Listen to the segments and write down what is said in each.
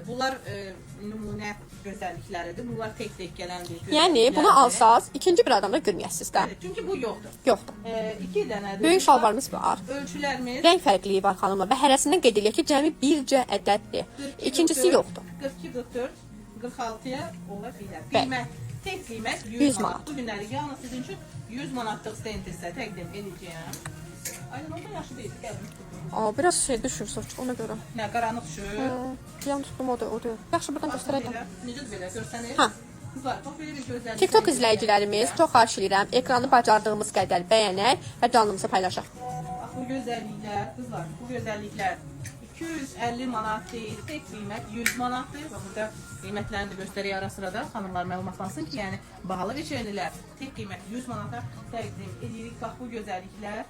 Bunlar nümunə gözəllikləridir. Bunlar tek gələn bir gözəlliklərdir. Yəni bunu alsaz ikinci bir adamda görməyəsiniz də. Evet, çünki bu yoxdur. Yoxdur. 2 dənədir. Böyük şalvarımız var. Ölçülərimiz Rəng fərqliyi var xanımlar və hərəsindən qeyd eləyək ki, cəmi bircə ədəddir. İkincisi yoxdur. 42, 44, 46-ya ola bilər. Bəli. Qiymət, tek qiymət 100 100 manat. manat. Bu günləri yalnız sizin üçün 100 manatlıq stend isə təqdim edəcəyəm. Aynen orada yaşı deyil, gəlin. Biraz şey düşür soç ona görə. Nə, qaranlıq düşür. Yan tutdum o da. Yaxşı buradan göstərəyim. Necə belə görsənir? Ha. Qızlar, bax belə bir gözəllik. TikTok izləyicilərimiz çox xahiş edirəm, ekranı bacardığımız qədər bəyənək və canlımızı paylaşaq. Bax bu gözəlliklər, qızlar, bu gözəlliklər 250 manat deyil, tek qiymət 100 manatdır. Bax burada qiymətlərini də göstərək ara sırada, xanımlar məlumatlansın ki, yəni bahalı biçənilər tek qiymət 100 manata təqdim edirik. Bax bu gözəlliklər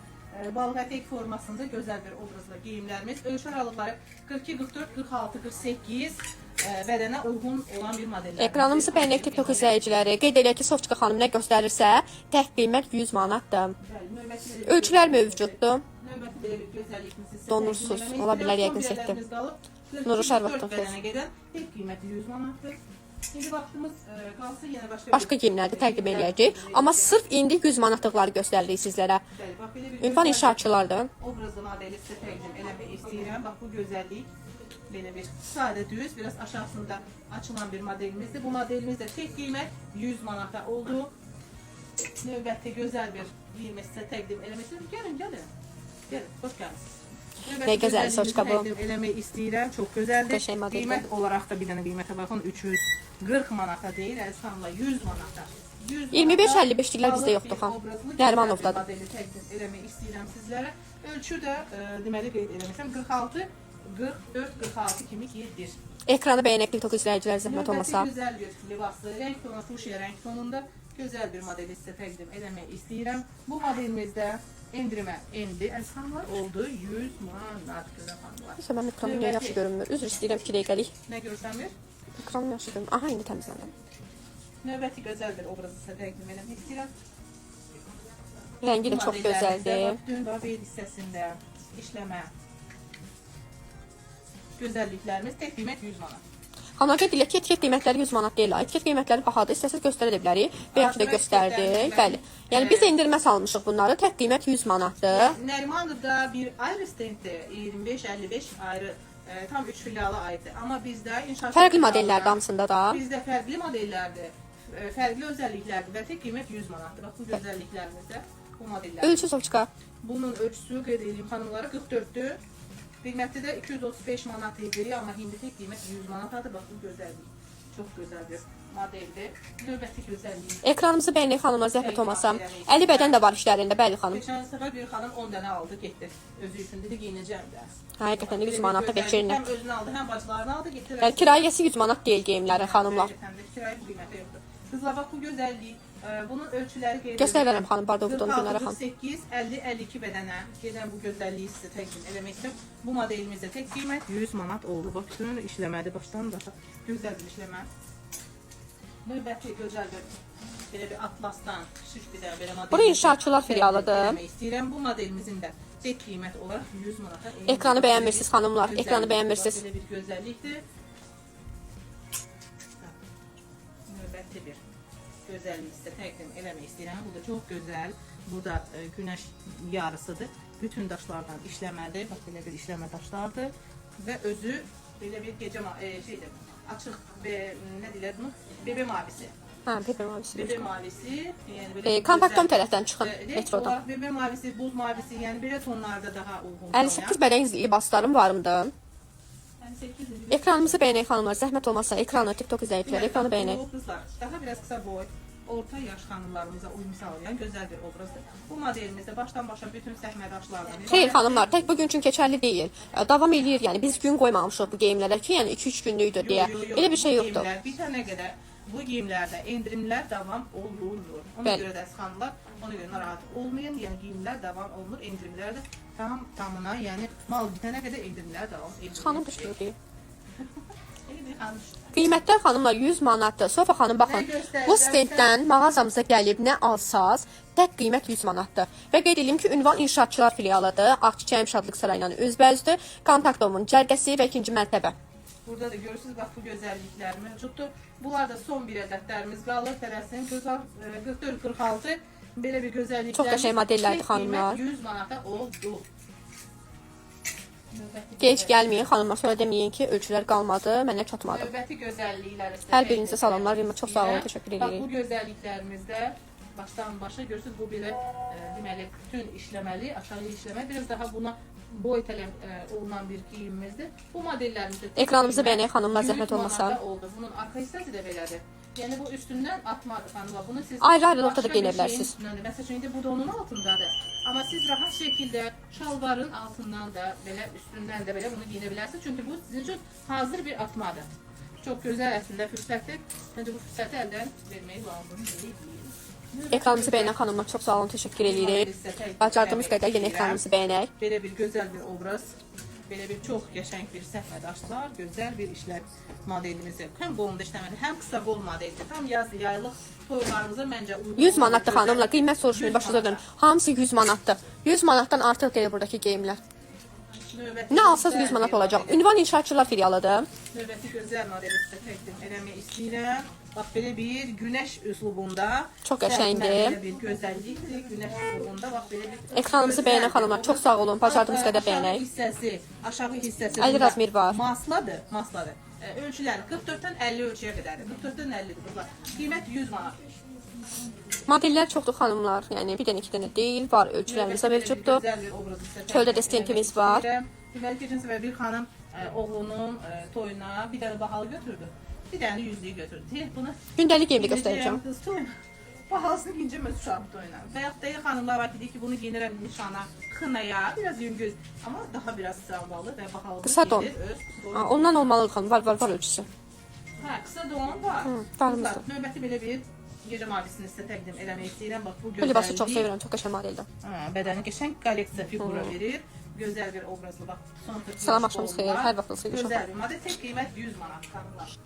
balıq ətək formasında gözəl bir obrazla geyimlərimiz. Ölçü aralıqları 42, 44, 46, 48 bədənə uyğun olan bir modellər. Ekranımızı bəyənək TikTok izləyiciləri. Qeyd eləyək ki, Sofçuqa xanım nə göstərirsə, tək qiymət 100 manatdır. Ölçülər mövcuddur. Növbəti belə bir gözəllikimiz isə Donursuz ola bilər yəqin setdir. Nuru Şərvatdan bədənə gedən tek qiyməti 100 manatdır. İndi vaxtımız qalsa yenə başqa geyimlərdə təqdim eləyəcək. Amma sırf indi 100 manatlıqları göstəririk sizlərə. Ünvan inşaatçılardır. Obrazlı modeli sizə təqdim eləmək istəyirəm. Bax bu gözəllik belə bir sadə düz, biraz aşağısında açılan bir modelimizdir. Bu modelimiz də tek qiymət 100 manata oldu. Növbəti gözəl bir giyimi sizə təqdim eləmək istəyirəm. Gəlin, gəlin. Gəlin, xoş gəldiniz. Ne gözəl soçka bu. Təqdim eləmək istəyirəm. Çox gözəldir. Qəşəng modeldir. Qiymət olaraq da bir dənə qiymətə baxın. 340 manata deyil, əzizhanımlar 100 manata. 25-55'liklər bizdə yoxdur xan. Nərimanovdadır. Modeli təqdim eləmək istəyirəm sizlərə. Ölçü də deməli qeyd eləmişəm 46, 44, 46 kimi gedir. Ekranı bəyənək TikTok izləyicilər zəhmət olmasa. Gözəl bir libaslı, rəng tonu, fuşya rəng tonunda gözəl bir modeli sizə təqdim eləmək istəyirəm. Bu modelimizdə endirimə endi əzizhanımlar oldu 100 manat gözəl xanımlar. Neyse, mən ekranım niyə yaxşı görünmür. Üzr istəyirəm 2 dəqiqəlik. Nə görsənmir? Ekranım yaxşı görünmür. Aha, indi təmizləndim. Növbəti gözəl bir obrazı sizə təqdim eləmək istəyirəm. Rəngi də çox gözəldir. Dün və bel hissəsində işləmə gözəlliklərimiz tek qiymət 100 manat. Xanlar qeyd eləyək ki, etiket qiymətləri 100 manat deyil. Etiket qiymətləri bahadır. İstəsəz göstərə də bilərik. Bəyək də göstərdik. Bəli. Yəni biz endirmə salmışıq bunları. Tək qiymət 100 manatdır. Nərimanovda bir ayrı stenddir. 25-55 ayrı tam 3 filiala aiddir. Amma bizdə inşaat Fərqli modellərdir hamısında da. Bizdə fərqli modellərdir. Fərqli özəlliklərdir və tek qiymət 100 manatdır. Bax bu gözəlliklərimizdə bu modellər. Ölçü Sofçuqa. Bunun ölçüsü qeyd edeyim xanımlara 44-dür. Qiyməti də 235 manat idi, amma indi tek qiymət 100 manatadır. Bax bu gözəllik. Çox gözəl bir modeldir. Növbəti gözəllik. Ekranımızı bəyənək xanımlar zəhmət olmasa. 50 bədən də var işlərində, bəli xanım. Keçən səfər bir xanım 10 dənə aldı, getdi. Özü üçün dedi geyinəcəm də. Həqiqətən də 100 manata veçirinə. Həm özünü aldı, həm bacılarını aldı, getdi. Yəni kirayəsi 100 manat deyil geyimlərin xanımlar. Kirayə qiyməti yoxdur. Qızlar bax bu gözəllik. Bunun ölçüləri qeyd Göstərirəm xanım, pardon, buradan Günara xanım. 48, 50, 52 bədənə gedən bu gözəlliyi sizə təqdim eləmək istəyirəm. Bu modelimizdə tek qiymət 100 manat oldu. Bax bütün işləmədir, başdan başa gözəl bir işləmə. Növbəti gözəl bir belə bir atlasdan şık bir dənə belə model. Bura inşaatçılar filialıdır. İstəyirəm bu modelimizin də tek qiymət olaraq 100 manata. Ekranı bəyənmirsiniz xanımlar, ekranı bəyənmirsiniz. Belə bir gözəllikdir. Növbəti bir gözəllik sizə təqdim eləmək istəyirəm. Bu da çox gözəl. Bu da günəş yarısıdır. Bütün daşlardan işləmədir. Bax belə bir işləmə daşlardır və özü belə bir gecə şeydir. Açıq və nə deyirlər bunu? Bebe mavisi. Hə, bebe mavisi. Bebe mavisi, yəni belə Kompaktom tərəfdən çıxın metrodan. Bebe mavisi, buz mavisi, yəni belə tonlarda daha uyğun. 58 bədən libaslarım varımdı. Ekranımızı bəyənək xanımlar, zəhmət olmasa ekranı TikTok izləyiciləri ekranı bəyənək. Daha biraz qısa boy, orta yaş xanımlarımıza uyum sağlayan gözəl bir obrazdır. Bu modelimizdə başdan başa bütün səhmədaşlarla. Xeyr xanımlar, tək bugün üçün keçərli deyil. Davam eləyir, yəni biz gün qoymamışıq bu geyimlərə ki, yəni 2-3 günlükdür deyə. Elə bir şey yoxdur. Bitənə qədər bu geyimlərdə endirimlər davam olunur. Ona görə də xanımlar, ona görə narahat olmayın. Yəni geyimlər davam olunur, endirimlər də tamına, yəni mal bitənə qədər endirimlər davam edir. Xanım düşdü. Qiymətlər xanımlar 100 manatdır. Sofa xanım baxın, bu stenddən mağazamıza gəlib nə alsaz, tək qiymət 100 manatdır. Və qeyd edeyim ki, ünvan inşaatçılar filialıdır. Ağçiçək Şadlıq Sarayının üzbəüzdür. Kontaktomun cərgəsi və 2-ci mərtəbə. Burada da görürsünüz, bax bu gözəlliklər mövcuddur. Bunlar da son bir ədədlərimiz qalır. Tələsin 44-46 belə bir gözəlliklər. Çox qəşəng modellərdir xanımlar. 100 manata oldu. Geç gəlməyin xanımlar, sonra deməyin ki, ölçülər qalmadı, mənə çatmadı. Növbəti gözəlliklər. Hər birinizə salamlar, Rima, çox sağ olun, təşəkkür Bax edirik. bu gözəlliklərimizdə başdan başa görürsünüz, bu belə deməli bütün işləməli, aşağı işləmə, biraz daha buna boy tələb olunan bir geyimimizdir. Bu modellərimizdə Ekranımızı bəyənək xanımlar, zəhmət olmasa. oldu. Bunun arxa hissəsi də belədir. Yəni bu üstündən atmadır xanımlar. Bunu siz Ayrı-ayrılıqda da geyinə bilərsiniz. Məsələn, indi bu da onun altındadır. Amma siz rahat şəkildə şalvarın altından da belə üstündən də belə bunu geyinə bilərsiniz. Çünki bu sizin üçün hazır bir atmadır. Çox gözəl əslində fürsətdir. Məncə bu fürsəti əldən vermək lazımdır. Ekranımızı bəyənən xanımlar, çox sağ olun, təşəkkür edirik. Bacardığımız qədər yenə ekranımızı bəyənək. Belə bir gözəl bir obraz, belə bir çox qəşəng bir səhnədaşlar, gözəl bir işlər modelimizi. Həm qolunda işləməli, həm qısa qol modelidir. Tam yaz, yaylıq toylarımıza məncə uyğun. 100 manatdır xanımlar, qiymət soruşmayın, başınıza dönün. Hamısı 100 manatdır. 100 manatdan artıq deyil buradakı geyimlər. Nə alsaz 100 manat olacaq. Ünvan İnşaatçılar filialıdır. Növbəti gözəl modeli sizə təqdim eləmək istəyirəm. Bax belə bir günəş üslubunda. Çox qəşəngdir. Belə bir gözəllikdir, günəş üslubunda. Bax belə bir. Ekranımızı bəyənən xanımlar, çox sağ olun, bacardığımız qədər bəyənək. Aşağı hissəsi 50 razmer var. Masladır, masladır. Ölçüləri 44-dən 50 ölçüyə qədərdir. 44-dən 50-dir bunlar. Qiymət 100 manat. Modellər çoxdur xanımlar, yəni bir dənə iki dənə deyil, var ölçülərimiz də mövcuddur. Çöldə də stentimiz var. Deməli, keçən səfər bir xanım oğlunun toyuna bir dənə bahalı götürdü. Bir dənə yüzlüyü götürdü. Bunu Gündəlik geyimdə göstərəcəm. Bahalısını giyinəcəm öz uşağım toyuna. Və yaxud da xanımlar var ki, deyir ki, bunu giyinirəm nişana, xınaya, biraz yüngül, amma daha biraz sağlalı və bahalı. Qısa don. Ondan olmalı xanım, var ölçüsü. Hə, qısa don var. Varımızdır. Növbəti belə bir gecə mavisini sizə təqdim eləmək istəyirəm. Bax bu Bu gözəllik. libası çox sevirəm, çox qəşəng modeldir. Bədəni qəşəng kolleksiya figura verir. Gözəl bir obrazlı bax. Salam axşamınız xeyir, hər vaxtınız xeyir. Gözəl bir model, tek qiymət 100 manat xanımlar.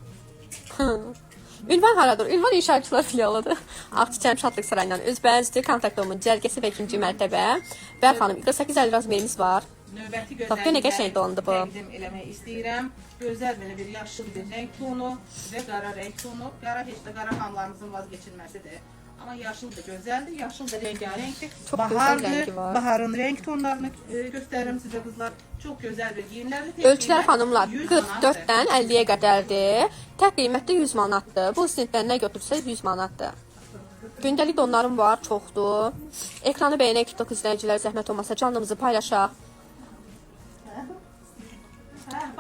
Ünvan haradır? Ünvan İnşaatçılar filialıdır. Ağçiçək Şadlıq sarayından üzbəyazdır. Kontakt numarı cərgəsi və 2-ci mərtəbə. Və xanım 48-50 razmerimiz var. Növbəti Bax, yenə qəşəng dondu bu. təqdim eləmək istəyirəm. Gözəl belə bir yaşıl bir rəng tonu və qara rəng tonu. Qara heç də qara xanlarımızın vazgeçilməsidir. Amma yaşıl da gözəldir. Yaşıl da rəngarəngdir. Çox gözəl rəngi var. Baharın rəng tonlarını göstərirəm sizə qızlar. Çox gözəl bir geyimlərdir. Ölçülər xanımlar 44-dən 50-yə qədərdir. Tək qiymətdə 100 manatdır. Bu sentdən nə götürsəz 100 manatdır. Gündəlik donlarım var, çoxdur. Ekranı bəyənək TikTok izləyicilər, zəhmət olmasa canlımızı paylaşaq.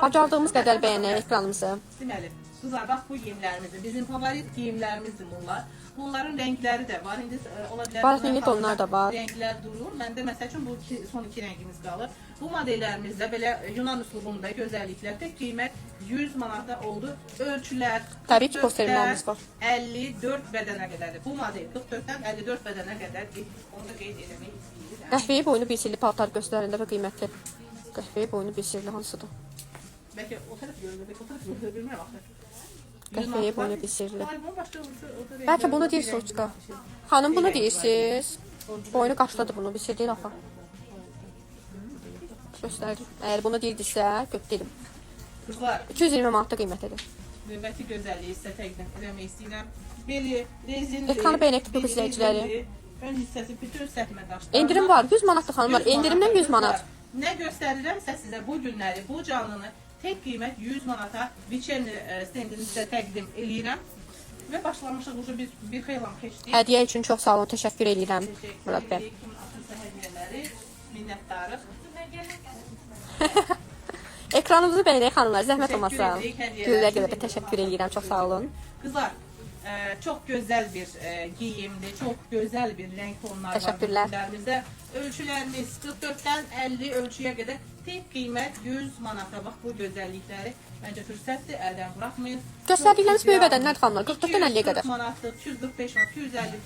Bacardığımız qədər bəyənək ekranımızı. Deməli, qızlar bax bu geyimlərimizdir. Bizim favorit geyimlərimizdir bunlar. Bunların rəngləri də var. İndi ola bilər. Barat milli tonlar da var. Rənglər durur. Məndə məsəl üçün bu son iki rəngimiz qalır. Bu modellərimizdə belə Yunan üslubunda gözəlliklər tek qiymət 100 manata oldu. Ölçülər Təbii ki, posterlərimiz var. 54 bədənə qədərdir. Bu model 44-dən 54 bədənə qədər onu da qeyd etmək istəyirəm. Qəhvəyi boynu bir sirli paltar göstərində və qiymətli. Qəhvəyi boynu bir sirli hansıdır? Bəlkə o tərəf görülür, bəlkə o tərəf görülür, bilmirəm axı. Qəhvəyi boynu bir sirli. Bəlkə Bəlkə bunu deyirsiniz Uçqa. Xanım bunu deyirsiniz. Boynu qaçdadır bunu, bir sir deyil axı. Göstərdim. Əgər bunu deyildirsə, götürəm. Qızlar, 220 manatda qiymətidir. növbəti gözəlliyi sizə təqdim etmək istəyirəm. Beli, rezinli. Ekranı bəyənək TikTok izləyiciləri. Ön hissəsi bütün səhmə daşlar. Endirim var, 100 manatdır xanımlar. Endirimdən 100 manat. Nə göstərirəmsə sizə bu günləri, bu canlını tek qiymət 100 manata Viçenli stendini sizə təqdim eləyirəm. Və başlamışıq, bir xeylam keçdik. Hədiyyə üçün çox sağ olun, təşəkkür edirəm Murad bəy. Hədiyyələri, minnətdarıq. Ekranımızı bəyənək xanımlar, zəhmət olmasa. Gülə görə də təşəkkür edirəm, çox sağ olun. Qızlar, çox gözəl bir geyimdir, çox gözəl bir rəng tonları Təşəkkürlər. var. Ölçülərimiz 44-dən 50 ölçüyə qədər tek qiymət 100 manata. Bax bu gözəllikləri məncə fürsətdir, əldən buraxmayın. Göstərdiklərimiz böyük bədənlər xanımlar, 44-dən 50-yə qədər. 240 manatlıq, 245 manat, 250,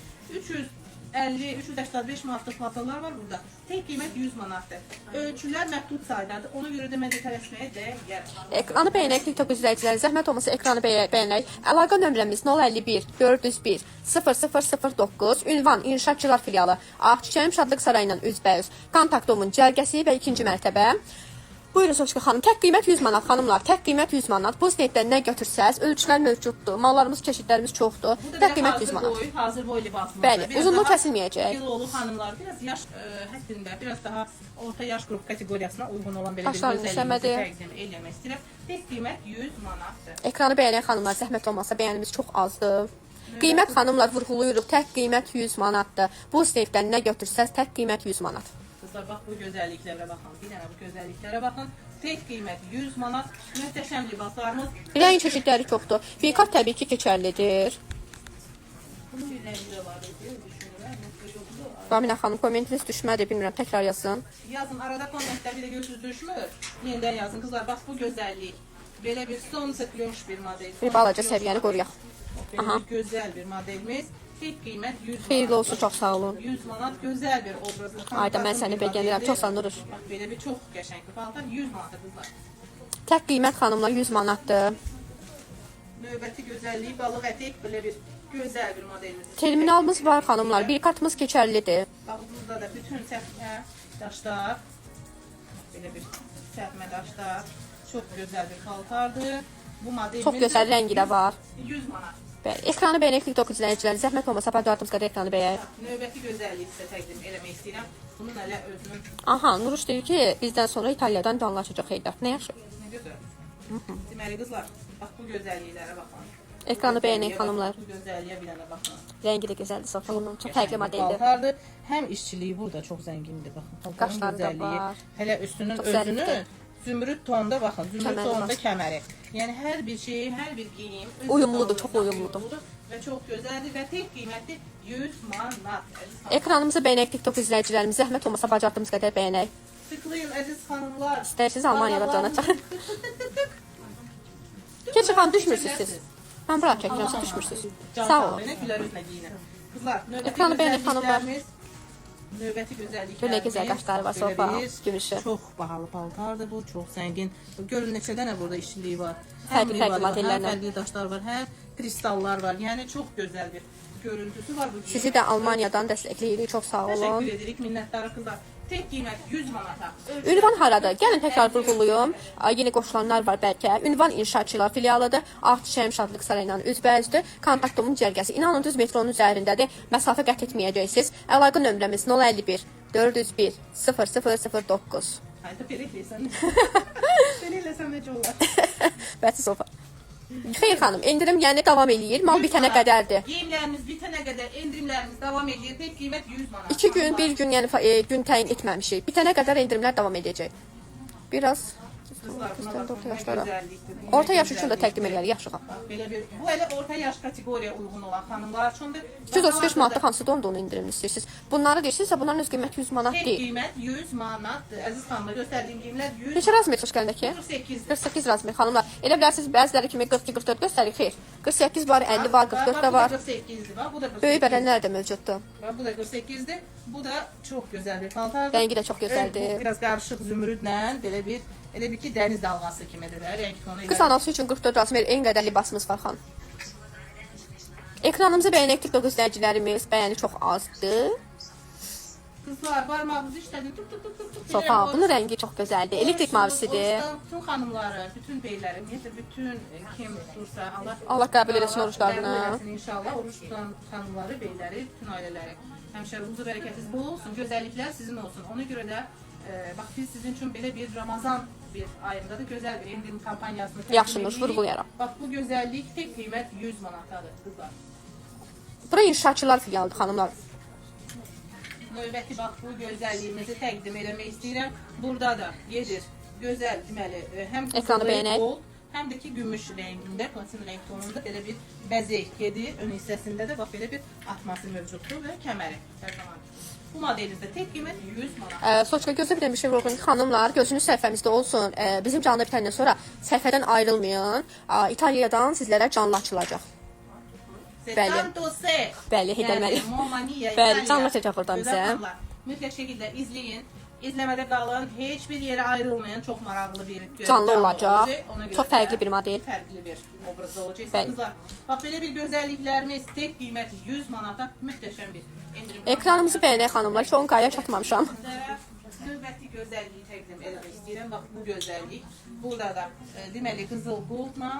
350, 385 manatlıq paltarlar var burada. Tek qiymət 100 manatdır. Ölçülər məhdud saydadır. Ona görə də məncə tələsməyə dəyər. Ekranı bəyənək TikTok izləyiciləri, zəhmət olmasa ekranı bəyənək. Əlaqə nömrəmiz 051 401 0009. Ünvan İnşaatçılar filialı. Ağçiçək Şadlıq sarayından üzbəüz. Kontakt numarı cərgəsi və 2-ci mərtəbə. Buyurun Soşka xanım, tək qiymət 100 manat xanımlar, tək qiymət 100 manat. Bu snetdən nə götürsəz, ölçülər mövcuddur, mallarımız, çeşidlərimiz çoxdur. Tək qiymət 100 manat. Hazır boy libasımız. Bəli, uzunluq kəsilməyəcək. Kilolu xanımlar biraz yaş həddində, biraz daha orta yaş qrup kateqoriyasına uyğun olan belə bir Başlarını gözəlliyimizi işləmədi. təqdim eləmək istəyirəm. Tək qiymət 100 manatdır. Ekranı bəyənən xanımlar, zəhmət olmasa bəyənimiz çox azdır. Qiymət xanımlar vurğulayırıq, tək qiymət 100 manatdır. Bu snetdən nə götürsəz, tək qiymət 100 manat. Qızlar, bax bu gözəlliklərə baxın. Bir dənə bu gözəlliklərə baxın. Tək qiymət 100 manat. Möhtəşəm libaslarımız. Rəng çeşidləri çoxdur. Fiqat təbii ki, keçərlidir. Bunun bir rəngi də var idi, düşünürəm. Raminə xanım, kommentiniz düşmədi, bilmirəm, təkrar yazın. Yazın, arada kommentlər bir də görsüz düşmür. Yenidən yazın. Qızlar, bax bu gözəllik. Belə bir son sıklıyormuş bir model. Bir balaca səviyyəni qoruyaq. Belə bir gözəl bir modelimiz. Tek qiymət 100 manat. Xeyirli olsun, çox sağ olun. 100 manat gözəl bir obrazlı. Ayda mən səni bəyənirəm, çox sağ olun. Bax belə bir çox qəşəng bir paltar 100 manata qızlar. Tək qiymət xanımlar 100 manatdır. Növbəti gözəlliyi balıq ətək belə bir gözəl bir modelimiz. Terminalımız var xanımlar, bir kartımız keçərlidir. Bax burada da bütün səpmə daşlar. Belə bir səpmə daşlar. Çox gözəl bir paltardır. Bu modelimiz Çox gözəl rəngi də var. 100 manat. Bəli, ekranı bəyənək TikTok izləyiciləri, zəhmət olmasa paydaşımız qədər ekranı bəyək. Növbəti gözəlliyi sizə təqdim eləmək istəyirəm. Bunun hələ özünün Aha, Nuruş deyir ki, bizdən sonra İtaliyadan canlaşacaq Heydər. Nə yaxşı? nə gözəl. Deməli qızlar, bax bu gözəlliklərə baxın. Ekranı bəyənək xanımlar. Bu gözəlliyə bir dənə baxın. Rəngi də gözəldir, Sofiya xanım. Çox fərqli modeldir. Paltardır. Həm işçiliyi burada çox zəngindir, baxın. Paltarın Qaşları da gözəlliyi. var. Hələ üstünün Çox özünü zərifdir. zümrüd tonda baxın. Zümrüd Kəməri tonda var. kəməri. Yəni hər bir şey, hər bir geyim öz Uyumludur, tonunda çox uyumludur. və çox gözəldir və tek qiymətli 100 manat. Ekranımızı bəyənək TikTok izləyicilərimiz, zəhmət olmasa bacardığımız qədər bəyənək. Tıklayın əziz xanımlar. İstəyirsiniz Almaniyada cana çağırın. Keçin xanım, düşmürsünüz siz. Mən bura çəkirəm, siz düşmürsünüz. Sağ olun. Belə gülər üzlə geyinin. Qızlar, növbəti Ekranı bəyənək xanımlar. gözəlliklərimiz- Növbəti gözəlliklərimiz. Belə gözəl qaşları var, belə sopa, bir gümüşü. Çox bahalı paltardır bu, çox zəngin. Görün neçə dənə burada işçiliyi var. Fərqli rival var, modellərlə. həm fərqli daşlar var, həm kristallar var. Yəni çox gözəl bir görüntüsü var bu. Sizi də Almaniyadan dəstəkləyirik, çox sağ olun. Təşəkkür edirik, minnətdarıq qızlar. Tek qiymət 100 manata. Ünvan haradır? Gəlin təkrar vurğulayım. Yeni qoşulanlar var bəlkə. Ünvan İnşaatçılar filialıdır. Ağçiçək Şadlıq Sarayından üzbəüzdür. Kontaktomun cərgəsi. İnanın düz metronun üzərindədir. Məsafə qət etməyəcəksiniz. Əlaqə nömrəmiz 051 401 0009. Hayda belə eləsən. Belə eləsən necə olar? Bəs sofa. Xeyr xanım, endirim yəni davam eləyir. Mal bitənə qədərdir. Geyimlərimiz bitənə qədər endirimlərimiz davam edir. Tek qiymət 100 manat. 2 gün, 1 gün yəni gün təyin etməmişik. Bitənə qədər endirimlər davam edəcək. Biraz Qızlar, buna orta baxın, nə yaşlara. gözəllikdir. Orta yaş üçün də təqdim edilir, yaxşı xanım. Belə bir, bu elə orta yaş kateqoriyaya uyğun olan xanımlar üçündür. 235 manatlıq hansı donduğunu indirim istəyirsiniz. Bunları deyirsinizsə, bunların öz qiyməti 100 manat Tek deyil. qiymət 100 manatdır. Əziz xanımlar, göstərdiyim geyimlər 100 Neçə razmer xoşgəlindəki? 48. 48 razmer xanımlar. Elə bilərsiniz bəziləri kimi 42-44 göstərir, xeyr. 48 var, 50 var, 44 də var. Bu da 48'dir. Bax, bu da 48. Böyük bədənlər də mövcuddur. Bax, bu da 48'dir. Bu da çox gözəl bir paltardır. Rəngi də çox gözəldir. Evet, bu biraz qarışıq zümrüdlə belə bir elə bir ki dəniz dalğası kimidir də rəng tonu. Qız anası üçün 44 razmer eyni qədər libasımız var xanım. Ekranımızı bəyənək TikTok izləyicilərimiz, bəyəni çox azdır. Qızlar barmağınızı işlədin. Tut tut tut tut. Sofa, bunun rəngi çox gözəldir. Elektrik mavisidir. Bütün xanımları, bütün beyləri, ümumiyyətlə bütün kim tutursa Allah qəbul eləsin oruçlarını. qəbul eləsin inşallah. Oruç tutan xanımları, beyləri, bütün ailələri. Həmişə huzur hərəkətiniz bol olsun, gözəlliklər sizin olsun. Ona görə də bax biz sizin üçün belə bir Ramazan bir ayında da gözəl bir endirim kampanyasını təqdim Yaxşı, Nur, edirik. vurğulayaraq. Bax bu gözəllik tek qiymət 100 manatadır qızlar. Bura inşaatçılar filialıdır xanımlar. Növbəti bax bu gözəlliyimizi təqdim eləmək istəyirəm. Burada da gedir gözəl deməli həm Ekranı bəyənək. gold, həm də ki gümüş rəngində, platin rəng tonunda belə bir bəzək gedir. Ön hissəsində də bax belə bir atması mövcuddur və kəməri hər zaman. Bu modelimizdə tek qiymət 100 manat. Soçka gözə bir də bir şey vurğun xanımlar, gözünüz səhifəmizdə olsun. Bizim canlı bitəndən sonra səhifədən ayrılmayın. İtaliyadan sizlərə canlı açılacaq. Bəli. Bəli, Heydər müəllim. Bəli, canlı açacaq buradan bizə. Mütləq şəkildə izləyin. İzləmədə qalın, heç bir yerə ayrılmayın. Çox maraqlı bir Canlı olacaq. Ona görə Çox fərqli bir model. Fərqli bir obrazda olacaq. Bəli. Qızlar, bax belə bir gözəlliklərimiz tek qiyməti 100 manata möhtəşəm bir endirim. Ekranımızı bəyənək xanımlar, ki 10 qaya çatmamışam. Növbəti gözəlliyi təqdim etmək istəyirəm. Bax bu gözəllik. Burada da deməli qızıl qulla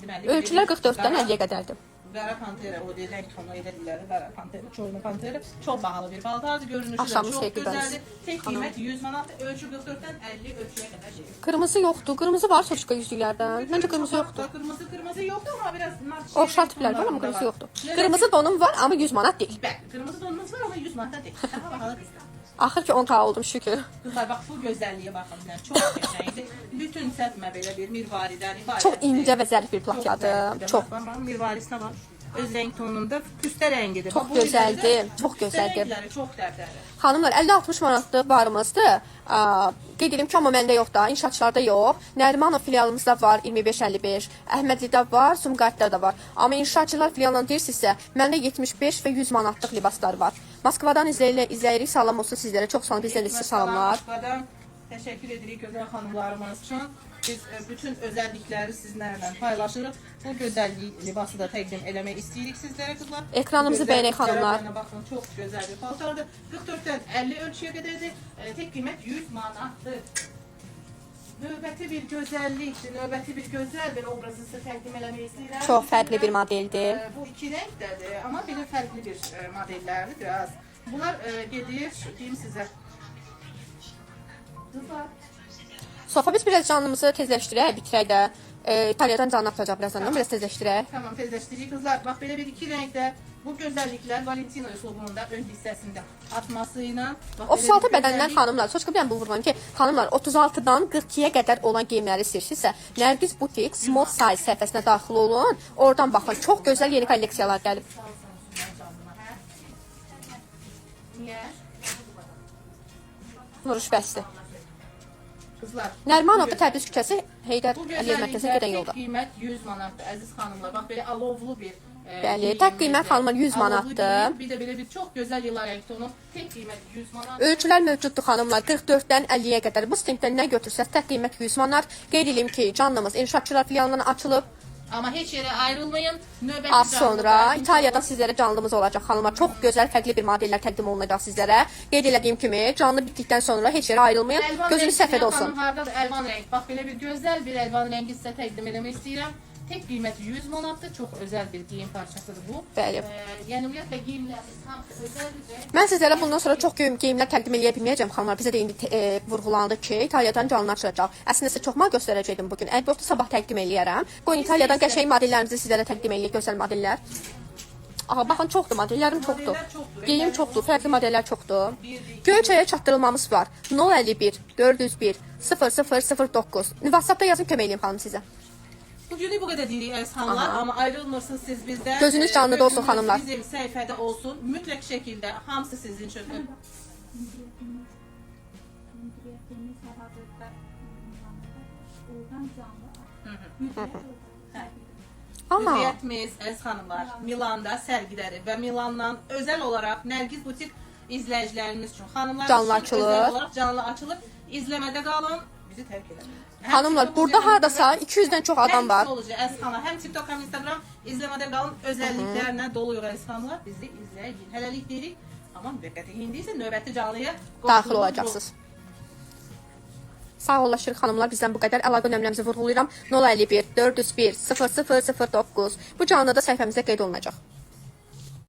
deməli Ölçülər 44-dən 50-yə qədərdir. Qara pantera, o deyək tonu edə bilərik. Qara pantera, çoynu pantera çox bahalı bir paltardır. Görünüşü də Axşamı çox sevgi gözəldir. Tek qiymət 100 manat, ölçü 44-dən 50 ölçüyə qədər şey. Qırmızı yoxdur. Qırmızı var soçka yüzüklərdən. Məncə qırmızı yoxdur. Qırmızı yoxdur amma biraz Oxşar tiplər var amma qırmızı yoxdur. Qırmızı donum var amma 100 manat deyil. Bəli, qırmızı donumuz var amma 100 manat deyil. Daha bahalı deyil. Axır ki 10K oldum şükür. Qızlar bax bu gözəlliyə baxın bizə. Çox qəşəngdir. Bütün sətmə belə bir mirvaridən ibarətdir. Çox incə və zərif bir plakyadır. Çox. Mirvarisinə var. Öz rəng tonunda püstə rəngidir. Çox gözəldir. Çox gözəldir. Çox dərdədir. Xanımlar 50-60 manatlıq barımızdır. Qeyd edim ki, amma məndə yox da, inşaatçılarda yox. Nərimanov filialımızda var 25-55, Əhmədlidə var, Sumqayıtda da var. Amma inşaatçılar filialından deyirsinizsə, məndə 75 və 100 manatlıq libaslar var. Moskvadan izləyirik, salam olsun sizlərə. Çox sağ olun, bizdən də sizə salamlar. Moskvadan təşəkkür edirik gözəl xanımlarımız üçün. Biz bütün özəllikləri sizlərlə paylaşırıq. Bu gözəllik libası da təqdim eləmək istəyirik sizlərə qızlar. Ekranımızı bəyənək xanımlar. Baxın, çox gözəl bir paltardır. 44-dən 50 ölçüyə qədərdir. Tek qiymət 100 manatdır. Növbəti bir gözəllikdir. Növbəti bir gözəl bir obrazı sizə təqdim eləmək istəyirəm. Çox fərqli bir modeldir. Bu iki rəngdədir, amma belə fərqli bir modellərdir biraz. Bunlar gedir, deyim sizə. Qızlar. Sofa biz biraz canlımızı tezləşdirək, bitirək də. İtaliyadan canlı atacaq birazdan, biraz tezləşdirək. Tamam, tezləşdirik qızlar. Bax belə bir iki rəngdə bu gözəlliklər Valentino üslubunda ön hissəsində atması ilə 36 bədəndən xanımlar, soçka bir bu vurğulayım ki, xanımlar 36-dan 42-yə qədər olan geyimləri istəyirsinizsə, Nərgiz Butik Small Size səhifəsinə daxil olun. Oradan baxın, çox gözəl yeni kolleksiyalar gəlib. Niyə? Nuruş bəsdir. Qızlar. Nərmanovda Təbriz küçəsi Heydər Bu Əliyev mərkəzinə gedən gözəlliklər yolda. qiymət 100 manatdır, əziz xanımlar. Bax belə alovlu bir Bəli, tək qiymət xanımlar 100 manatdır. Bir də belə bir çox gözəl yıllar rəng tonu. Tek qiymət 100 manat. Ölçülər mövcuddur xanımlar. 44-dən 50-yə qədər. Bu stenddən nə götürsəz tək qiymət 100 manat. Qeyd edim ki, canlımız inşaatçılar filialından açılıb. Amma heç yerə ayrılmayın. Növbəti Az sonra İtaliyadan sizlərə canlımız olacaq xanımlar. Çox gözəl fərqli bir modellər təqdim olunacaq sizlərə. Qeyd elədiyim kimi canlı bitdikdən sonra heç yerə ayrılmayın. Gözünüz səhvədə olsun. Hardadır əlvan rəng? Bax belə bir gözəl bir əlvan rəngi sizə təqdim etmək istəyirəm. Tek qiyməti 100 manatdır. Çox özəl bir geyim parçasıdır bu. Bəli. Yəni ümumiyyətlə geyimlərimiz hamısı özəldir. Mən sizlərə bundan sonra çox geyimlər təqdim edə bilməyəcəm xanımlar. Bizə də indi vurğulandı ki, İtaliyadan canlı açılacaq. Əslində sizə çox mal göstərəcəkdim bugün. Əlbəttə sabah təqdim eləyərəm. Qoyun İtaliyadan qəşəng modellərimizi sizlərə təqdim eləyək, gözəl modellər. Aha, baxın çoxdur, modellərim çoxdur. Geyim çoxdur, fərqli modellər çoxdur. Göyçaya çatdırılmamız var. 051 401 0009. WhatsApp-da yazın, kömək eləyim xanım sizə. Bugünlük bu qədər deyirik əziz xanımlar, amma ayrılmırsınız siz bizdən. Gözünüz canlıda olsun xanımlar. Bizim səhifədə olsun. Mütləq şəkildə hamısı sizin üçün. Hürriyyətimiz, əziz xanımlar, Milanda sərgiləri və Milandan özəl olaraq Nərgiz Butik izləyicilərimiz üçün xanımlar canlı üçün açılır. özəl olaraq canlı açılır. İzləmədə qalın, bizi tərk eləməyin. Xanımlar, burada hardasa 200-dən çox adam var. Əziz xanımlar, həm TikTok, həm Instagram izləmədə qalın. Özəlliklərlə doluyuq əziz xanımlar. Bizi izləyin. Hələlik deyirik. Amma müvəqqəti indi isə növbəti canlıya Daxil olacaqsınız. Sağollaşırıq xanımlar, bizdən bu qədər. Əlaqə nömrəmizi vurğulayıram. 051 401 0009. Bu canlıda səhifəmizdə qeyd olunacaq.